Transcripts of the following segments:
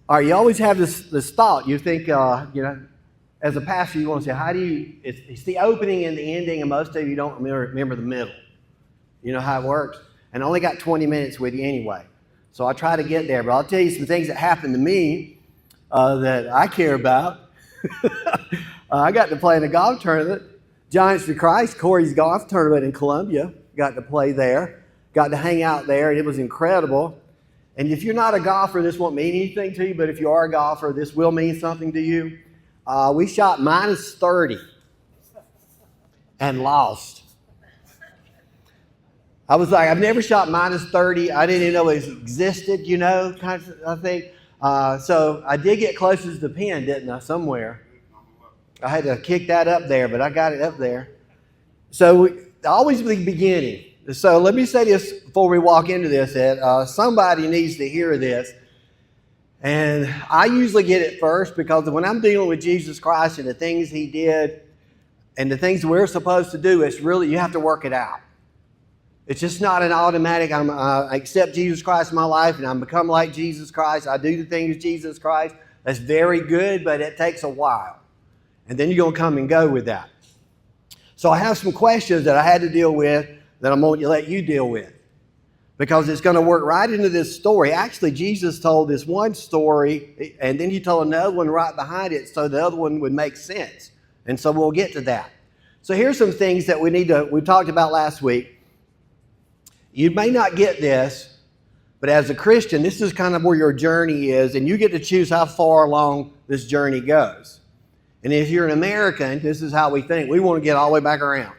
All right, you always have this thought. You think, as a pastor, you want to say, how do you, it's the opening and the ending, and most of you don't remember the middle. You know how it works? And I only got 20 minutes with you anyway. So I'll try to get there, but I'll tell you some things that happened to me that I care about. I got to play in a golf tournament, Giants to Christ, Corey's golf tournament in Columbia. Got to play there, got to hang out there, and it was incredible. And if you're not a golfer, this won't mean anything to you, but if you are a golfer, this will mean something to you. We shot minus 30 and lost. I was like, I've never shot minus 30. I didn't even know it existed, kind of thing. So I did get closest to the pin, didn't I, somewhere? I had to kick that up there, but I got it up there. So always the beginning. So let me say this before we walk into this, that somebody needs to hear this. And I usually get it first because when I'm dealing with Jesus Christ and the things he did and the things we're supposed to do, it's really, you have to work it out. It's just not an automatic, I accept Jesus Christ in my life and I become like Jesus Christ. I do the things Jesus Christ. That's very good, but it takes a while. And then you're going to come and go with that. So I have some questions that I had to deal with that I'm going to let you deal with, because it's going to work right into this story. Actually, Jesus told this one story, and then he told another one right behind it, so the other one would make sense. And so we'll get to that. So here's some things that we talked about last week. You may not get this, but as a Christian, this is kind of where your journey is, and you get to choose how far along this journey goes. And if you're an American, this is how we think. We want to get all the way back around.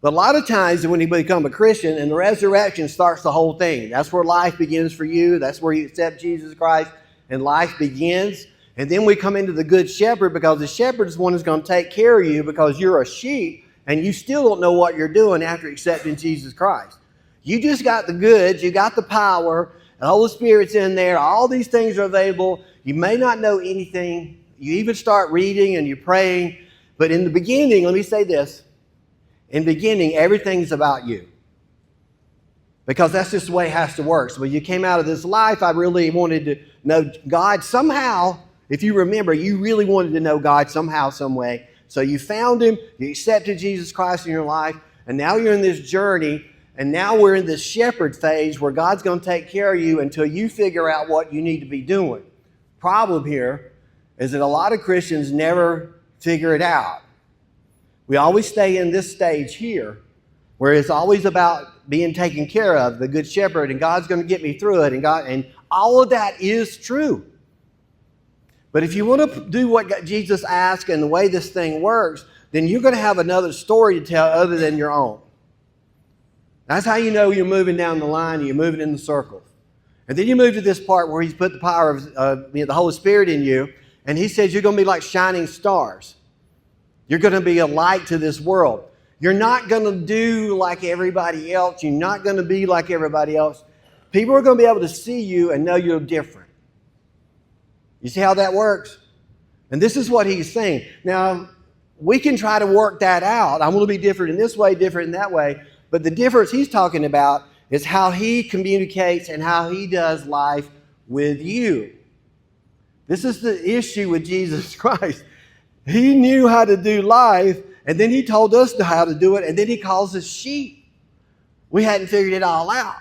But a lot of times when you become a Christian and the resurrection starts the whole thing. That's where life begins for you. That's where you accept Jesus Christ and life begins. And then we come into the good shepherd, because the shepherd is one who's going to take care of you because you're a sheep and you still don't know what you're doing after accepting Jesus Christ. You just got the goods, you got the power, the Holy Spirit's in there, all these things are available. You may not know anything. You even start reading and you're praying. But in the beginning, let me say this. In the beginning, everything's about you. Because that's just the way it has to work. So when you came out of this life, I really wanted to know God somehow. If you remember, you really wanted to know God somehow, some way. So you found him, you accepted Jesus Christ in your life, and now you're in this journey, and now we're in this shepherd phase where God's going to take care of you until you figure out what you need to be doing. Problem here is that a lot of Christians never figure it out. We always stay in this stage here where it's always about being taken care of, the good shepherd, and God's going to get me through it, and all of that is true. But if you want to do what Jesus asked and the way this thing works, then you're going to have another story to tell other than your own. That's how you know you're moving down the line and you're moving in the circle. And then you move to this part where he's put the power of the Holy Spirit in you, and he says you're going to be like shining stars. You're going to be a light to this world. You're not going to do like everybody else. You're not going to be like everybody else. People are going to be able to see you and know you're different. You see how that works? And this is what he's saying. Now, we can try to work that out. I'm going to be different in this way, different in that way. But the difference he's talking about is how he communicates and how he does life with you. This is the issue with Jesus Christ. He knew how to do life, and then he told us how to do it, and then he calls us sheep. We hadn't figured it all out.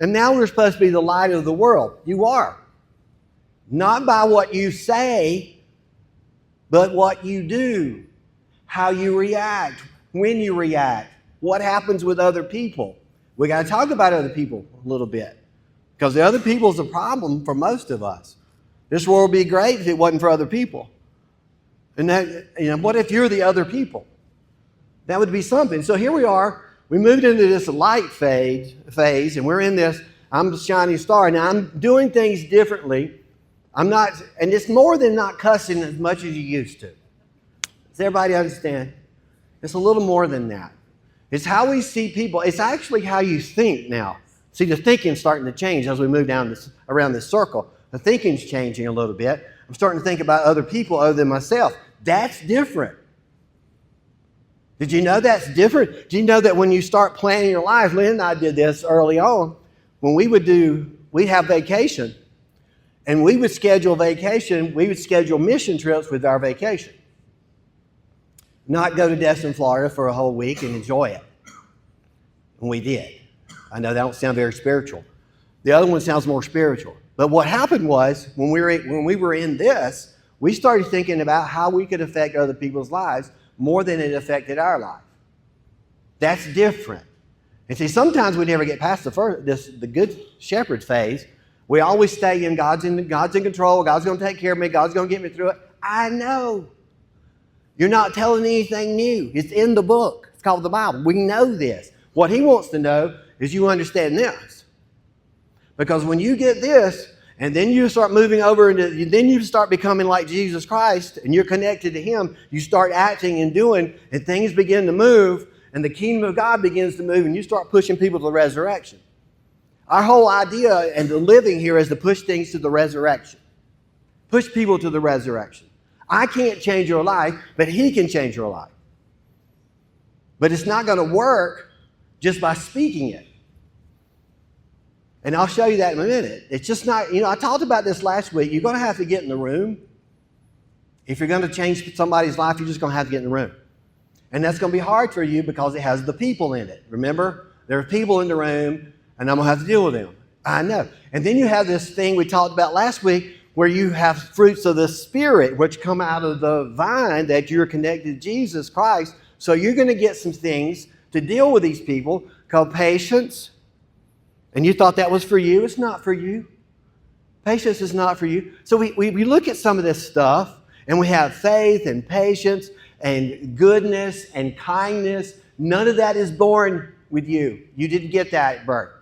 And now we're supposed to be the light of the world. You are. Not by what you say, but what you do, how you react, when you react, what happens with other people. We got to talk about other people a little bit, because the other people is a problem for most of us. This world would be great if it wasn't for other people. And that, what if you're the other people? That would be something. So here we are. We moved into this light phase, and we're in this, I'm the shining star. Now I'm doing things differently. I'm not, and it's more than not cussing as much as you used to. Does everybody understand? It's a little more than that. It's how we see people. It's actually how you think now. See, the thinking's starting to change as we move down around this circle. The thinking's changing a little bit. I'm starting to think about other people other than myself. That's different. Did you know that's different? Do you know that when you start planning your life, Lynn and I did this early on, when we'd have vacation, And we would schedule vacation, we would schedule mission trips with our vacation. Not go to Destin, Florida for a whole week and enjoy it. And we did. I know that don't sound very spiritual. The other one sounds more spiritual. But what happened was, when we were in this, we started thinking about how we could affect other people's lives more than it affected our life. That's different. And see, sometimes we never get past the good shepherd phase. We always stay in God's in control. God's going to take care of me. God's going to get me through it. I know. You're not telling anything new. It's in the book. It's called the Bible. We know this. What he wants to know is you understand this. Because when you get this, and then you start moving over, then you start becoming like Jesus Christ, and you're connected to him, you start acting and doing, and things begin to move, and the kingdom of God begins to move, and you start pushing people to the resurrection. Our whole idea and the living here is to push things to the resurrection. Push people to the resurrection. I can't change your life, but he can change your life. But it's not going to work just by speaking it. And I'll show you that in a minute. It's just not, I talked about this last week. You're going to have to get in the room. If you're going to change somebody's life, you're just going to have to get in the room. And that's going to be hard for you because it has the people in it. Remember? There are people in the room, and I'm going to have to deal with them. I know. And then you have this thing we talked about last week where you have fruits of the Spirit, which come out of the vine that you're connected to Jesus Christ. So you're going to get some things to deal with these people called patience. And you thought that was for you. It's not for you. Patience is not for you. So we look at some of this stuff, and we have faith and patience and goodness and kindness. None of that is born with you. You didn't get that at birth.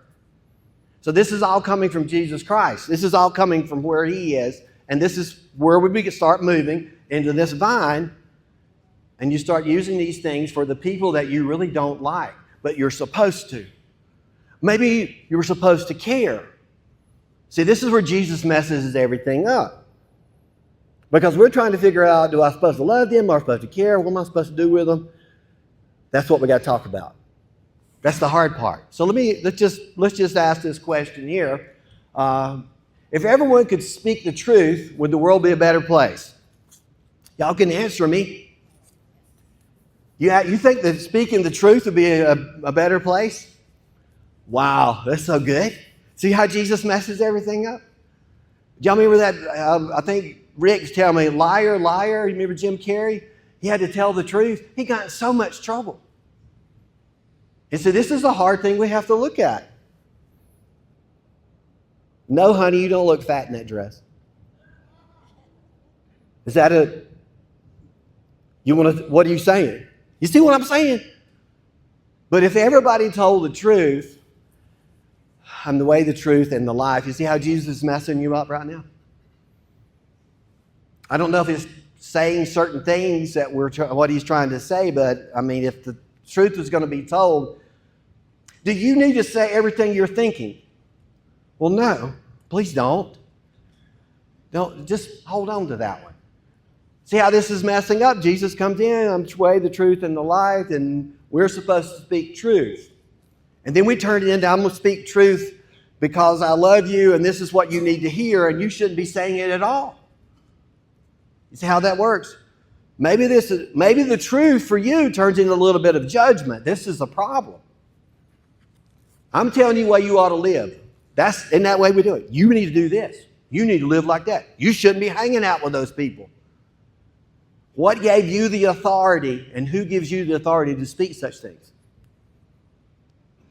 So this is all coming from Jesus Christ. This is all coming from where he is. And this is where we can start moving into this vine. And you start using these things for the people that you really don't like, but you're supposed to. Maybe you were supposed to care. See, this is where Jesus messes everything up. Because we're trying to figure out, do I supposed to love them? Am I supposed to care? What am I supposed to do with them? That's what we got to talk about. That's the hard part. So let's just ask this question here. If everyone could speak the truth, would the world be a better place? Y'all can answer me. You think that speaking the truth would be a better place? Wow, that's so good. See how Jesus messes everything up? Do y'all remember that? I think Rick's telling me, liar, liar. You remember Jim Carrey? He had to tell the truth. He got in so much trouble. And so this is a hard thing we have to look at. No, honey, you don't look fat in that dress. Is that what are you saying? You see what I'm saying? But if everybody told the truth, I'm the way, the truth, and the life. You see how Jesus is messing you up right now? I don't know if he's saying certain things that what he's trying to say, but I mean, if the truth is going to be told, do you need to say everything you're thinking? Well, no, please don't. Don't just hold on to that one. See how this is messing up? Jesus comes in, I'm the way, the truth, and the life, and we're supposed to speak truth. And then we turn it into, I'm going to speak truth because I love you, and this is what you need to hear, and you shouldn't be saying it at all. You see how that works? Maybe the truth for you turns into a little bit of judgment. This is a problem. I'm telling you why you ought to live. That's in that way we do it. You need to do this. You need to live like that. You shouldn't be hanging out with those people. What gave you the authority, and who gives you the authority to speak such things?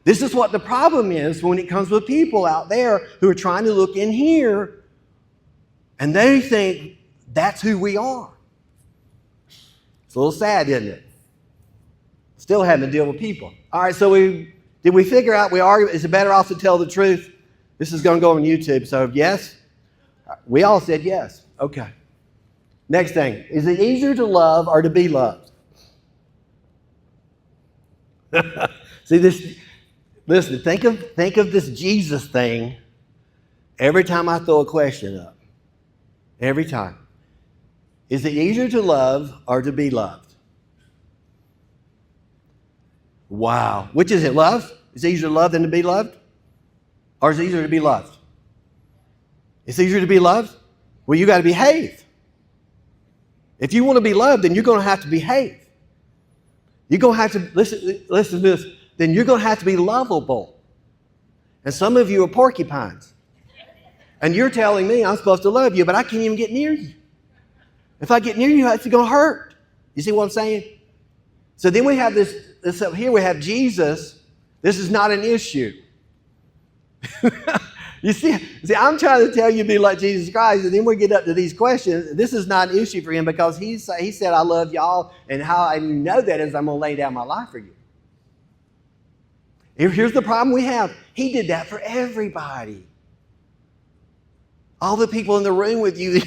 This is what the problem is when it comes with people out there who are trying to look in here, and they think that's who we are. It's a little sad, isn't it? Still having to deal with people. All right, so did we figure out is it better off to tell the truth? This is going to go on YouTube, so yes? We all said yes. Okay. Next thing, is it easier to love or to be loved? See this? Listen, think of this Jesus thing every time I throw a question up. Every time. Is it easier to love or to be loved? Wow. Which is it, love? Is it easier to love than to be loved? Or is it easier to be loved? It's easier to be loved? Well, you got to behave. If you want to be loved, then you're going to have to behave. You're going to have to, listen to this, then you're going to have to be lovable. And some of you are porcupines. And you're telling me I'm supposed to love you, but I can't even get near you. If I get near you, it's going to hurt. You see what I'm saying? So then we have this up here, we have Jesus. This is not an issue. You see, I'm trying to tell you to be like Jesus Christ, and then we get up to these questions. This is not an issue for him because he said, I love y'all, and how I know that is I'm going to lay down my life for you. Here's the problem we have. He did that for everybody. All the people in the room with you,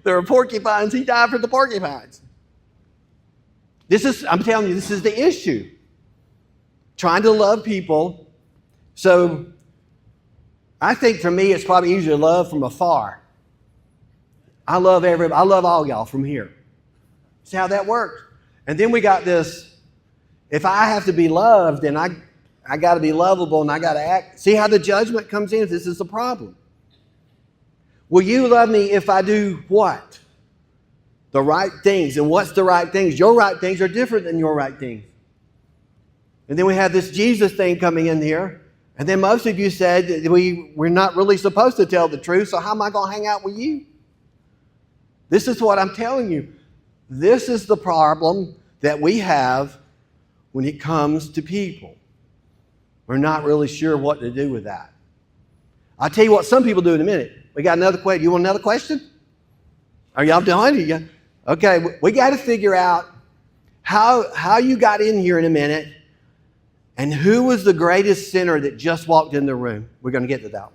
there are porcupines. He died for the porcupines. I'm telling you, this is the issue. Trying to love people. So I think for me, it's probably easier to love from afar. I love all y'all from here. See how that works? And then we got this, if I have to be loved, then I got to be lovable and I got to act. See how the judgment comes in? This is the problem. Will you love me if I do what? The right things. And what's the right things? Your right things are different than your right things. And then we have this Jesus thing coming in here. And then most of you said that we're not really supposed to tell the truth, so how am I going to hang out with you? This is what I'm telling you. This is the problem that we have when it comes to people. We're not really sure what to do with that. I'll tell you what some people do in a minute. We got another question. You want another question? Are y'all done? Okay, we got to figure out how you got in here in a minute and who was the greatest sinner that just walked in the room. We're going to get to that one.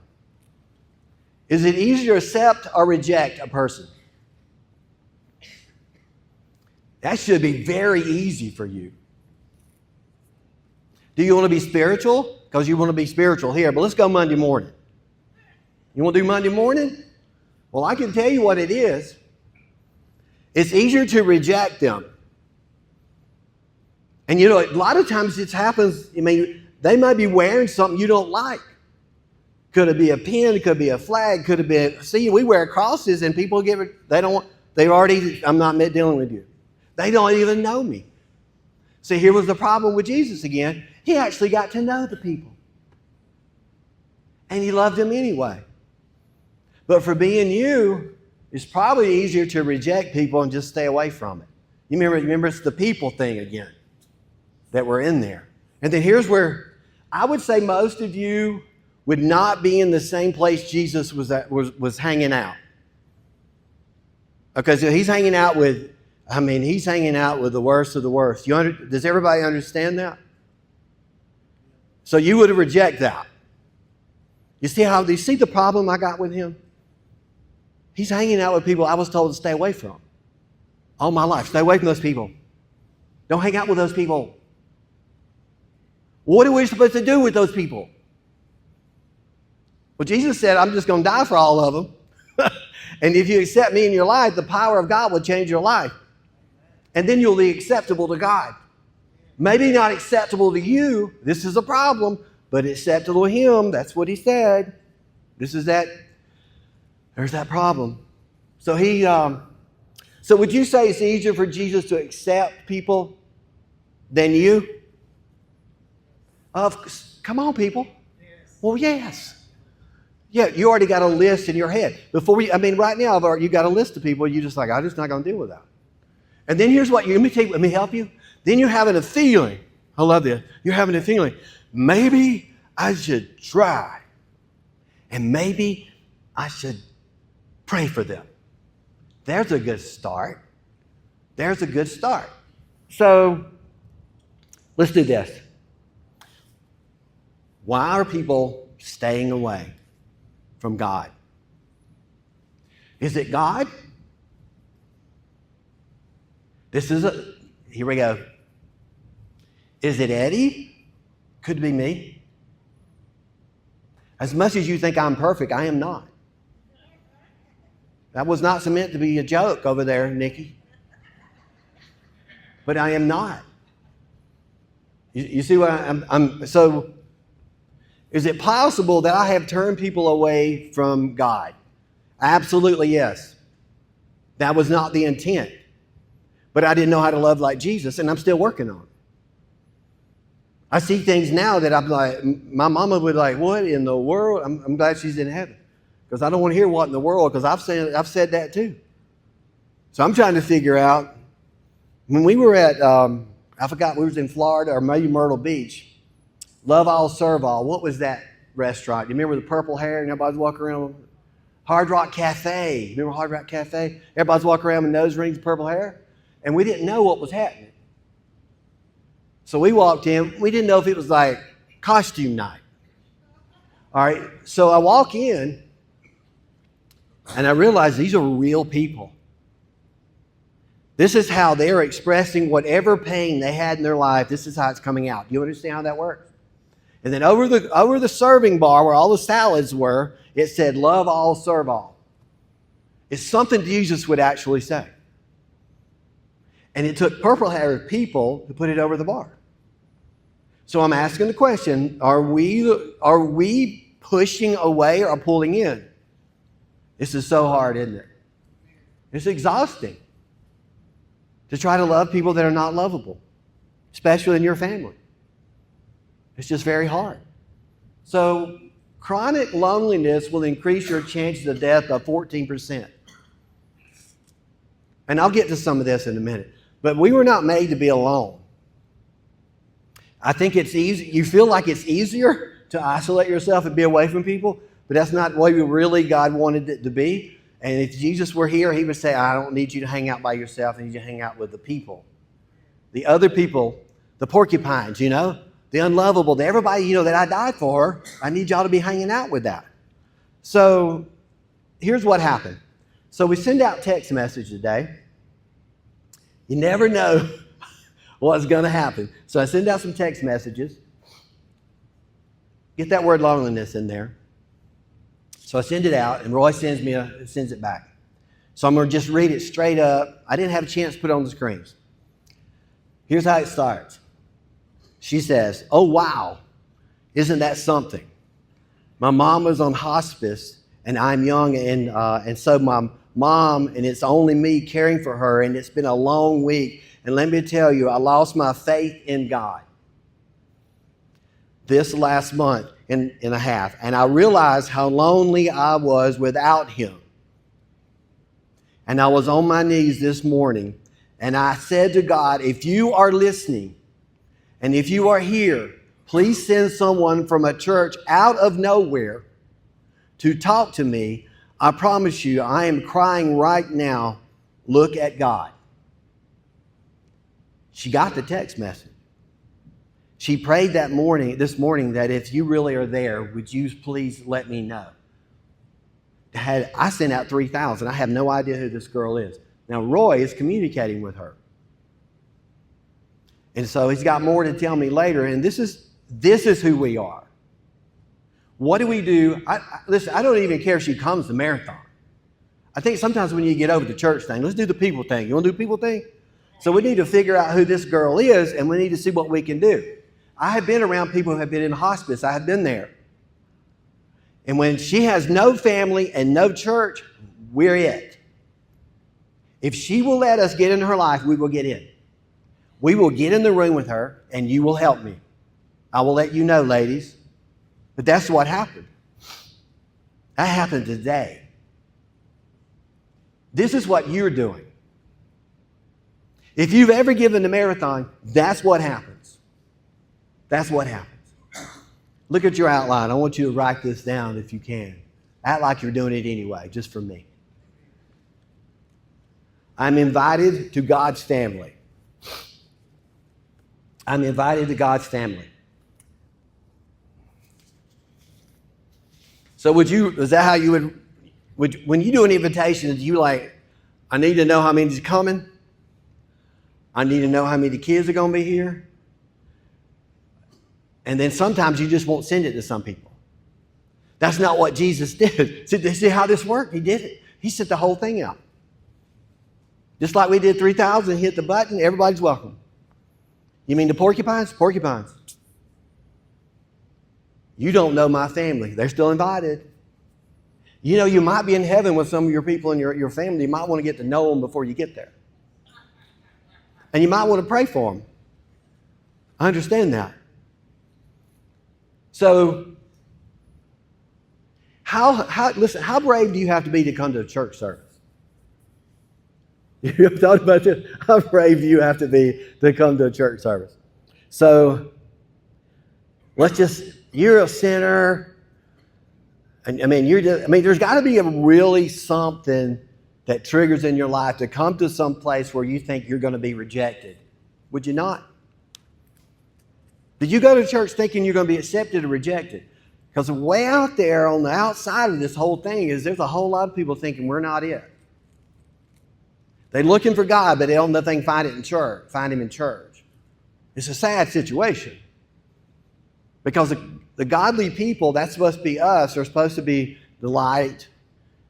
Is it easier to accept or reject a person? That should be very easy for you. Do you want to be spiritual? Because you want to be spiritual here, but let's go Monday morning. You want to do Monday morning? Well, I can tell you what it is. It's easier to reject them. And a lot of times it happens, they might be wearing something you don't like. Could it be a pin? Could it be a flag? Could it be we wear crosses and people I'm not dealing with you. They don't even know me. See, here was the problem with Jesus again. He actually got to know the people. And he loved them anyway. But for being you, it's probably easier to reject people and just stay away from it. You remember it's the people thing again that we're in there. And then here's where I would say most of you would not be in the same place Jesus was hanging out. Okay, so he's hanging out with the worst of the worst. Does everybody understand that? So you would reject that. You see the problem I got with him? He's hanging out with people I was told to stay away from. All my life, stay away from those people. Don't hang out with those people. What are we supposed to do with those people? Well, Jesus said, I'm just going to die for all of them. And if you accept me in your life, the power of God will change your life. And then you'll be acceptable to God. Maybe not acceptable to you. This is a problem. But acceptable to him. That's what he said. There's that problem. So so would you say it's easier for Jesus to accept people than you? Come on, people. Yes. Well, yes. Yeah, you already got a list in your head. Right now, you got a list of people, you're just like, I'm just not going to deal with that. And then here's what, let me help you. Then you're having a feeling. I love this. You're having a feeling. Maybe I should try. And maybe I should pray for them. There's a good start. So, let's do this. Why are people staying away from God? Is it God? Here we go. Is it Eddie? Could be me. As much as you think I'm perfect, I am not. That was not meant to be a joke over there, Nikki. But I am not. You see what I'm so is it possible that I have turned people away from God? Absolutely, yes. That was not the intent. But I didn't know how to love like Jesus, and I'm still working on it. I see things now that I'm like, my mama would like, what in the world? I'm glad she's in heaven. Because I don't want to hear what in the world, because I've said that too. So I'm trying to figure out, when we were at, I forgot, we was in Florida or maybe Myrtle Beach, Love All, Serve All. What was that restaurant? Do you remember the purple hair and everybody's walking around? Hard Rock Cafe. Remember Hard Rock Cafe? Everybody's walking around with nose rings and purple hair. And we didn't know what was happening. So we walked in. We didn't know if it was like costume night. All right. So I walk in and I realize these are real people. This is how they're expressing whatever pain they had in their life. This is how it's coming out. Do you understand how that works? And then over the serving bar where all the salads were, it said, love all, serve all. It's something Jesus would actually say. And it took purple-haired people to put it over the bar. So I'm asking the question, are we pushing away or pulling in? This is so hard, isn't it? It's exhausting to try to love people that are not lovable, especially in your family. It's just very hard. So chronic loneliness will increase your chances of death by 14%. And I'll get to some of this in a minute. But we were not made to be alone. I think it's easy. You feel like it's easier to isolate yourself and be away from people, but that's not the way really God wanted it to be. And if Jesus were here, he would say, I don't need you to hang out by yourself. I need you to hang out with the people. The other people, the porcupines, the unlovable, everybody, that I died for, I need y'all to be hanging out with that. So here's what happened. So we send out text message today. You never know what's going to happen. So I send out some text messages. Get that word loneliness in there. So I send it out, and Roy sends it back. So I'm going to just read it straight up. I didn't have a chance to put it on the screens. Here's how it starts. She says, oh, wow, isn't that something? My mom was on hospice, and I'm young, and so my mom, and it's only me caring for her, and it's been a long week. And let me tell you, I lost my faith in God this last month and a half, and I realized how lonely I was without him. And I was on my knees this morning, and I said to God, if you are listening, and if you are here, please send someone from a church out of nowhere to talk to me. I promise you, I am crying right now. Look at God. She got the text message. She prayed this morning that if you really are there, would you please let me know? I sent out 3,000. I have no idea who this girl is. Now, Roy is communicating with her. And so he's got more to tell me later. And this is who we are. What do we do? Listen, I don't even care if she comes to marathon. I think sometimes when you get over the church thing, let's do the people thing. You want to do the people thing? So we need to figure out who this girl is, and we need to see what we can do. I have been around people who have been in hospice. I have been there. And when she has no family and no church, we're it. If she will let us get in her life, we will get in. We will get in the room with her, and you will help me. I will let you know, ladies. But that's what happened. That happened today. This is what you're doing. If you've ever given a marathon, that's what happens. That's what happens. Look at your outline. I want you to write this down if you can. Act like you're doing it anyway, just for me. I'm invited to God's family. I'm invited to God's family. So is that how you would when you do an invitation, do you like, I need to know how many's coming? I need to know how many kids are going to be here? And then sometimes you just won't send it to some people. That's not what Jesus did. See how this worked? He did it. He sent the whole thing out. Just like we did 3,000, hit the button, everybody's welcome. You mean the porcupines? Porcupines. You don't know my family. They're still invited. You know, you might be in heaven with some of your people in your family. You might want to get to know them before you get there. And you might want to pray for them. I understand that. So, listen, how brave do you have to be to come to a church service? You have thought about this? How brave do you have to be to come to a church service? So, you're a sinner. I mean, there's got to be a really something that triggers in your life to come to some place where you think you're going to be rejected. Would you not? Did you go to church thinking you're going to be accepted or rejected? Because way out there on the outside of this whole thing is there's a whole lot of people thinking we're not it. They're looking for God, but they don't find Him in church. It's a sad situation. Because the godly people, that's supposed to be us, are supposed to be the light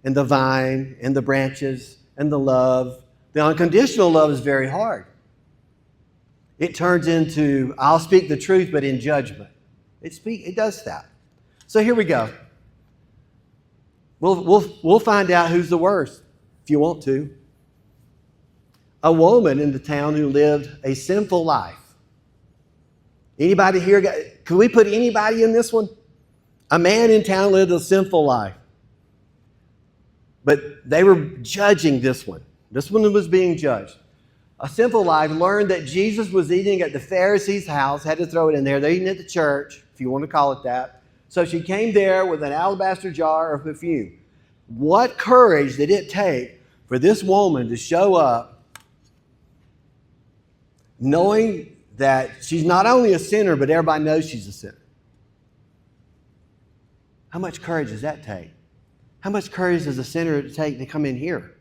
and the vine and the branches and the love. The unconditional love is very hard. It turns into, I'll speak the truth, but in judgment. It does that. So here we go. We'll find out who's the worst, if you want to. A woman in the town who lived a sinful life. Anybody here? Could we put anybody in this one? A man in town lived a sinful life. But they were judging this one. This one was being judged. A sinful life learned that Jesus was eating at the Pharisees' house. Had to throw it in there. They're eating at the church, if you want to call it that. So she came there with an alabaster jar of perfume. What courage did it take for this woman to show up knowing that she's not only a sinner, but everybody knows she's a sinner? How much courage does that take? How much courage does a sinner take to come in here?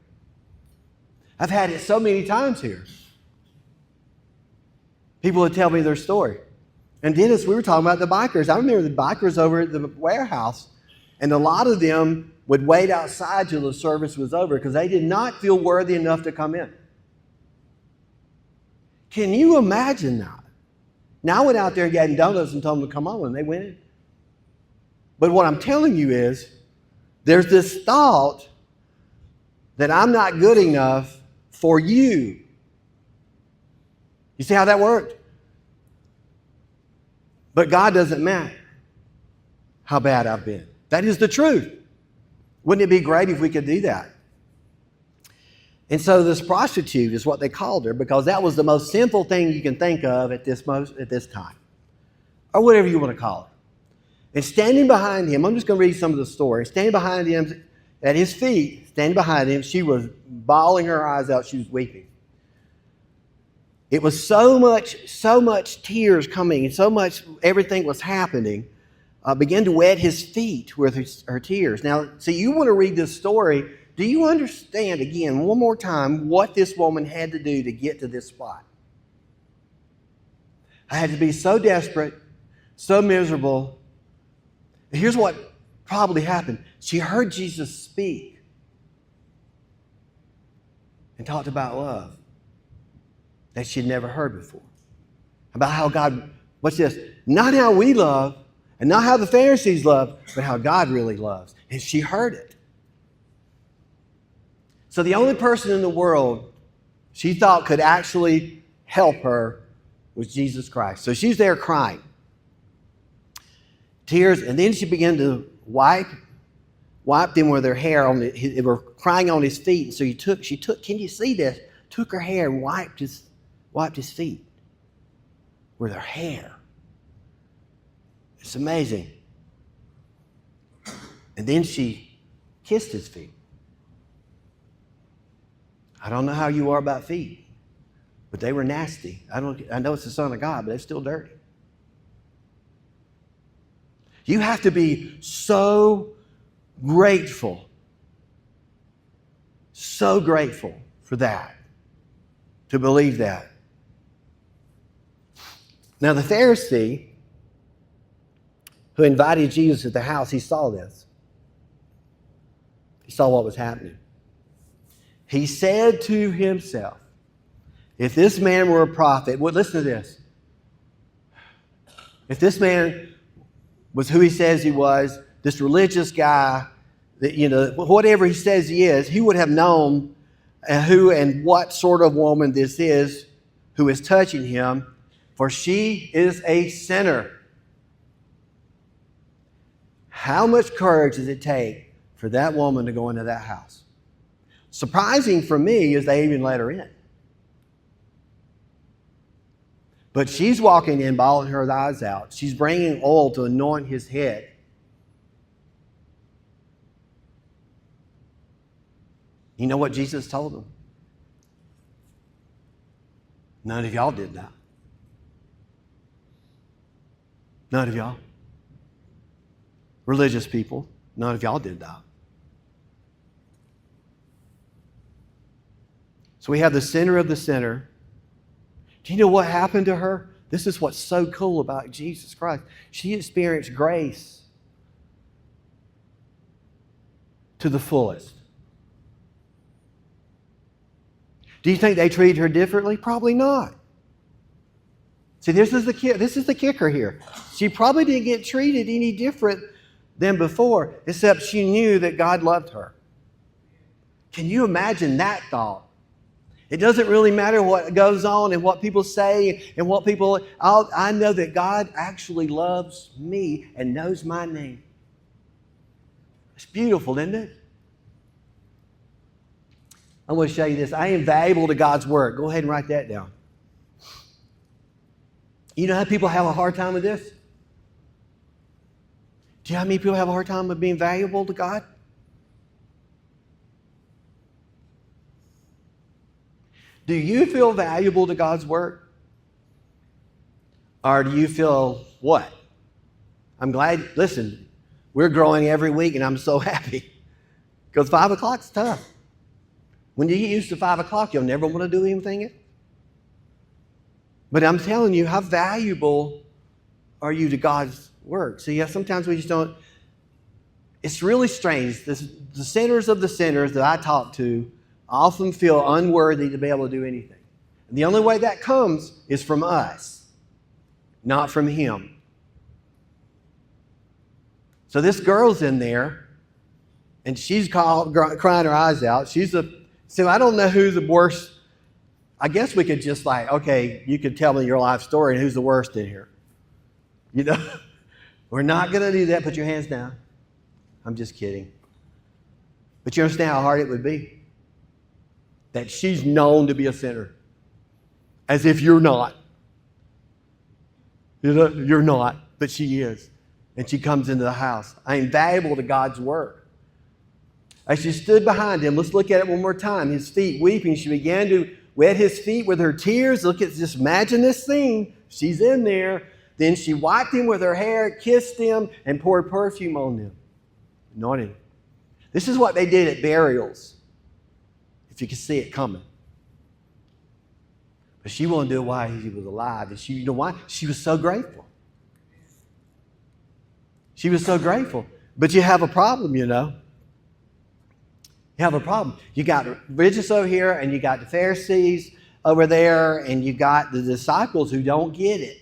I've had it so many times here. People would tell me their story. And Dennis, we were talking about the bikers. I remember the bikers over at the warehouse, and a lot of them would wait outside till the service was over because they did not feel worthy enough to come in. Can you imagine that? Now I went out there and got donuts and told them to come on, and they went in. But what I'm telling you is, there's this thought that I'm not good enough for you. You see how that worked? But God doesn't matter how bad I've been. That is the truth. Wouldn't it be great if we could do that? And so this prostitute is what they called her because that was the most sinful thing you can think of at this time. Or whatever you want to call it. And standing behind him, I'm just going to read some of the story. Standing behind him, at his feet, standing behind him, she was bawling her eyes out. She was weeping. It was so much tears coming, and so much everything was happening, began to wet his feet with her tears. Now, see, you want to read this story. Do you understand, again, one more time, what this woman had to do to get to this spot? I had to be so desperate, so miserable. Here's what probably happened. She heard Jesus speak and talked about love that she'd never heard before. About how God, what's this? Not how we love and not how the Pharisees love, but how God really loves. And she heard it. So the only person in the world she thought could actually help her was Jesus Christ. So she's there crying. Tears, and then she began to wipe them with her hair. They were crying on his feet. And so she took, can you see this? Took her hair and wiped his feet with her hair. It's amazing. And then she kissed his feet. I don't know how you are about feet, but they were nasty. I know it's the Son of God, but they're still dirty. You have to be so grateful for that, to believe that. Now, the Pharisee who invited Jesus at the house, he saw this. He saw what was happening. He said to himself, if this man were a prophet, well, listen to this. If this man was who he says he was, this religious guy, that, whatever he says he is, he would have known who and what sort of woman this is who is touching him, for she is a sinner. How much courage does it take for that woman to go into that house? Surprising for me is they even let her in. But she's walking in, bawling her eyes out. She's bringing oil to anoint his head. You know what Jesus told them? None of y'all did that. None of y'all. Religious people, none of y'all did that. So we have the sinner of the sinner. Do you know what happened to her? This is what's so cool about Jesus Christ. She experienced grace to the fullest. Do you think they treated her differently? Probably not. See, this is the kicker here. She probably didn't get treated any different than before, except she knew that God loved her. Can you imagine that thought? It doesn't really matter what goes on and what people say and what people... I know that God actually loves me and knows my name. It's beautiful, isn't it? I want to show you this. I am valuable to God's word. Go ahead and write that down. You know how people have a hard time with this? Do you know how many people have a hard time with being valuable to God? Do you feel valuable to God's word? Or do you feel what? I'm glad, listen, we're growing every week and I'm so happy. Because 5 o'clock's tough. When you get used to 5 o'clock, you'll never want to do anything else. But I'm telling you, how valuable are you to God's word? See, yeah, sometimes we just don't. It's really strange. The sinners of the sinners that I talk to often feel unworthy to be able to do anything. And the only way that comes is from us, not from Him. So this girl's in there, and she's crying her eyes out. So I don't know who's the worst. I guess we could just okay, you could tell me your life story and who's the worst in here. You know, we're not going to do that. Put your hands down. I'm just kidding. But you understand how hard it would be? That she's known to be a sinner. As if you're not. You know, you're not, but she is. And she comes into the house. I am valuable to God's word. As she stood behind him, let's look at it one more time. His feet weeping, she began to wet his feet with her tears. Just imagine this scene. She's in there. Then she wiped him with her hair, kissed him, and poured perfume on him. Anointed him. This is what they did at burials, if you could see it coming. But she wanted to do it while he was alive. And you know why? She was so grateful. She was so grateful. But you have a problem, you know. You have a problem. You got religious over here, and you got the Pharisees over there, and you got the disciples who don't get it.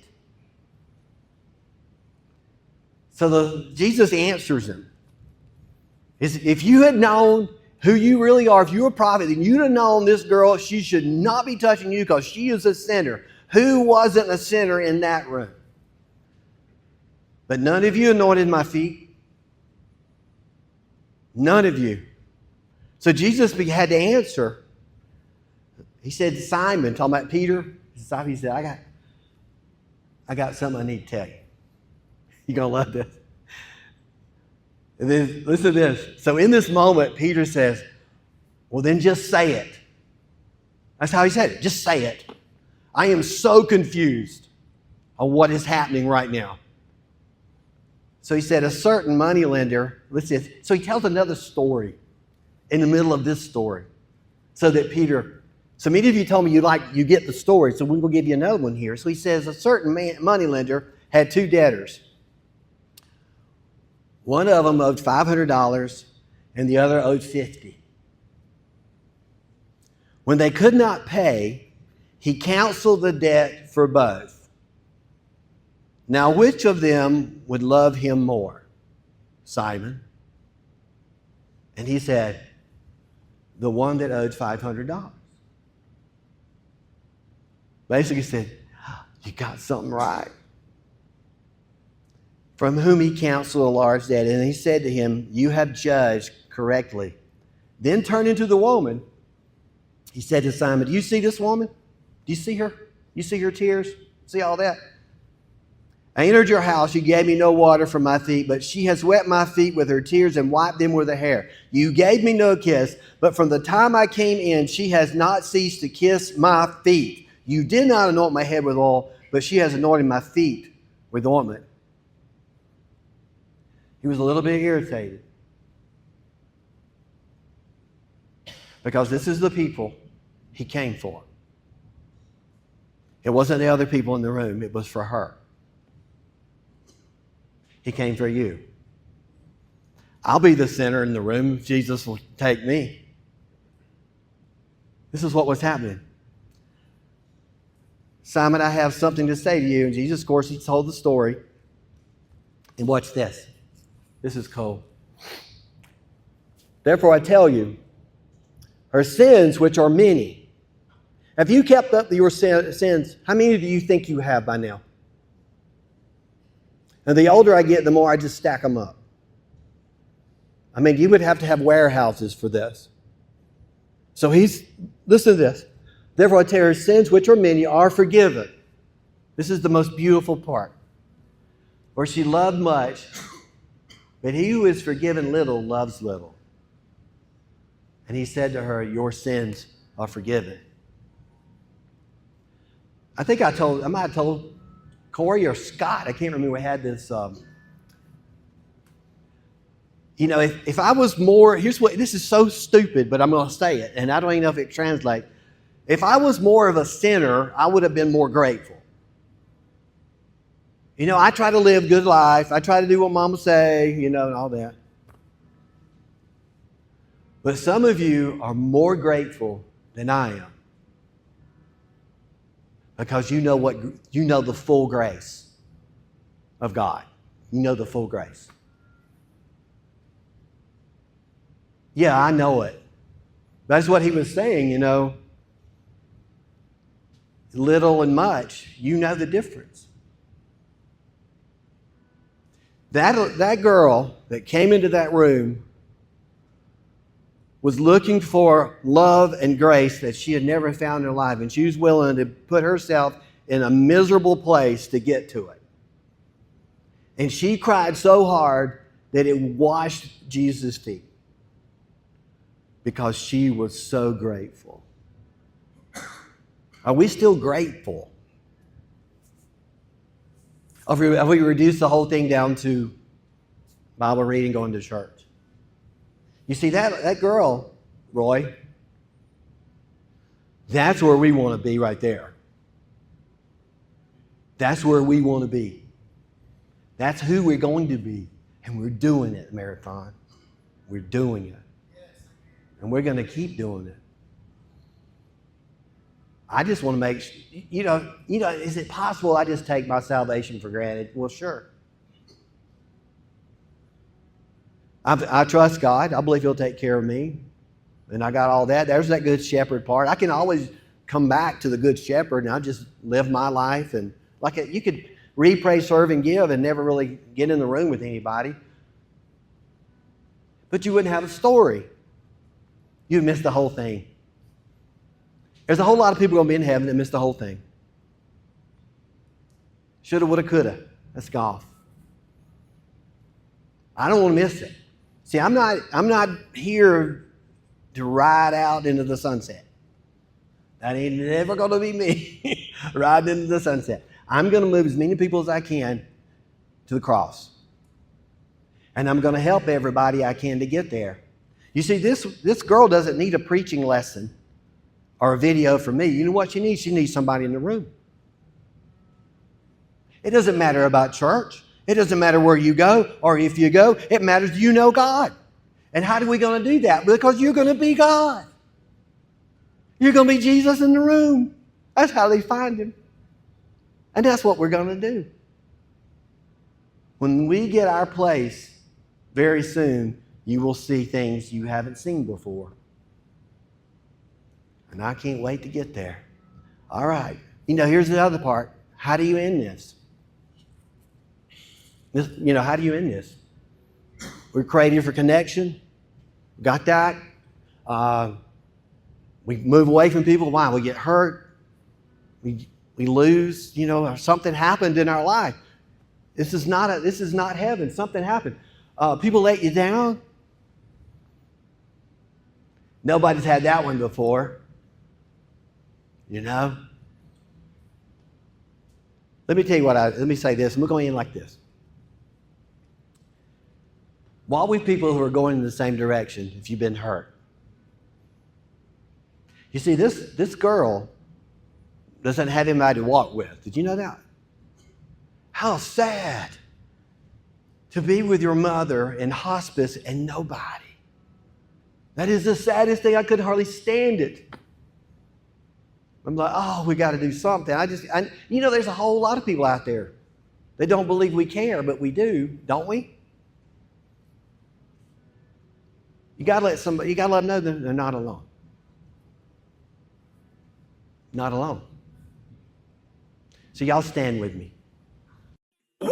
So Jesus answers them. If you had known who you really are, if you were a prophet, then you'd have known this girl, she should not be touching you because she is a sinner. Who wasn't a sinner in that room? But none of you anointed my feet. None of you. So Jesus had to answer. He said to Simon, talking about Peter, he said, I got something I need to tell you. You're going to love this. And then listen to this. So in this moment, Peter says, well, then just say it. That's how he said it. Just say it. I am so confused on what is happening right now. So he said, a certain moneylender, listen, so he tells another story in the middle of this story. So that Peter, so many of you told me you get the story, so we will give you another one here. So he says, a certain moneylender had 2 debtors. One of them owed $500 and the other owed $50. When they could not pay, he canceled the debt for both. Now, which of them would love him more? Simon. And he said, the one that owed $500. Basically said, you got something right. From whom he counseled a large debt. And he said to him, you have judged correctly. Then turning to the woman, he said to Simon, do you see this woman? Do you see her? You see her tears? See all that? I entered your house. You gave me no water for my feet, but she has wet my feet with her tears and wiped them with her hair. You gave me no kiss, but from the time I came in, she has not ceased to kiss my feet. You did not anoint my head with oil, but she has anointed my feet with ointment. He was a little bit irritated because this is the people he came for. It wasn't the other people in the room. It was for her. He came for you. I'll be the center in the room if Jesus will take me. This is what was happening. Simon, I have something to say to you. And Jesus, of course, he told the story. And watch this. This is cool. Therefore, I tell you, her sins, which are many. Have you kept up your sins? How many do you think you have by now? And the older I get, the more I just stack them up. I mean, you would have to have warehouses for this. So listen to this. Therefore, I tell you, her sins, which are many, are forgiven. This is the most beautiful part. For she loved much, but he who is forgiven little loves little. And he said to her, your sins are forgiven. I might have told Corey or Scott, I can't remember, we had this, if I was more, this is so stupid, but I'm going to say it, and I don't even know if it translates. If I was more of a sinner, I would have been more grateful. I try to live a good life. I try to do what Mama say, and all that. But some of you are more grateful than I am. Because you know the full grace of God. You know the full grace. Yeah, I know it. That's what he was saying, Little and much, you know the difference. That girl that came into that room was looking for love and grace that she had never found in her life, and she was willing to put herself in a miserable place to get to it. And she cried so hard that it washed Jesus' feet because she was so grateful. Are we still grateful? Have we reduced the whole thing down to Bible reading, going to church? You see, that girl, Roy, that's where we want to be right there. That's where we want to be. That's who we're going to be. And we're doing it, Marathon. We're doing it. And we're going to keep doing it. I just want to make, is it possible I just take my salvation for granted? Well, sure. I trust God. I believe He'll take care of me. And I got all that. There's that good shepherd part. I can always come back to the good shepherd and I just live my life. And you could read, pray, serve, and give and never really get in the room with anybody. But you wouldn't have a story. You'd miss the whole thing. There's a whole lot of people going to be in heaven that miss the whole thing. Shoulda, woulda, coulda. That's golf. I don't want to miss it. See, I'm not here to ride out into the sunset. That ain't never going to be me riding into the sunset. I'm going to move as many people as I can to the cross. And I'm going to help everybody I can to get there. You see, this girl doesn't need a preaching lesson or a video from me. You know what she needs? She needs somebody in the room. It doesn't matter about church. It doesn't matter where you go or if you go. It matters you know God. And how are we going to do that? Because you're going to be God. You're going to be Jesus in the room. That's how they find Him. And that's what we're going to do. When we get our place very soon, you will see things you haven't seen before. And I can't wait to get there. All right. Here's the other part. How do you end this? How do you end this? We're created for connection. Got that? We move away from people. Why? We get hurt. We lose. Something happened in our life. This is not heaven. Something happened. People let you down. Nobody's had that one before. Let me tell you let me say this. I'm going to end like this. While we people who are going in the same direction, if you've been hurt. You see, this girl doesn't have anybody to walk with. Did you know that? How sad to be with your mother in hospice and nobody. That is the saddest thing. I could hardly stand it. I'm like, oh, we got to do something. There's a whole lot of people out there. They don't believe we care, but we do, don't we? You got to let them know that they're not alone. Not alone. So y'all stand with me. Woo!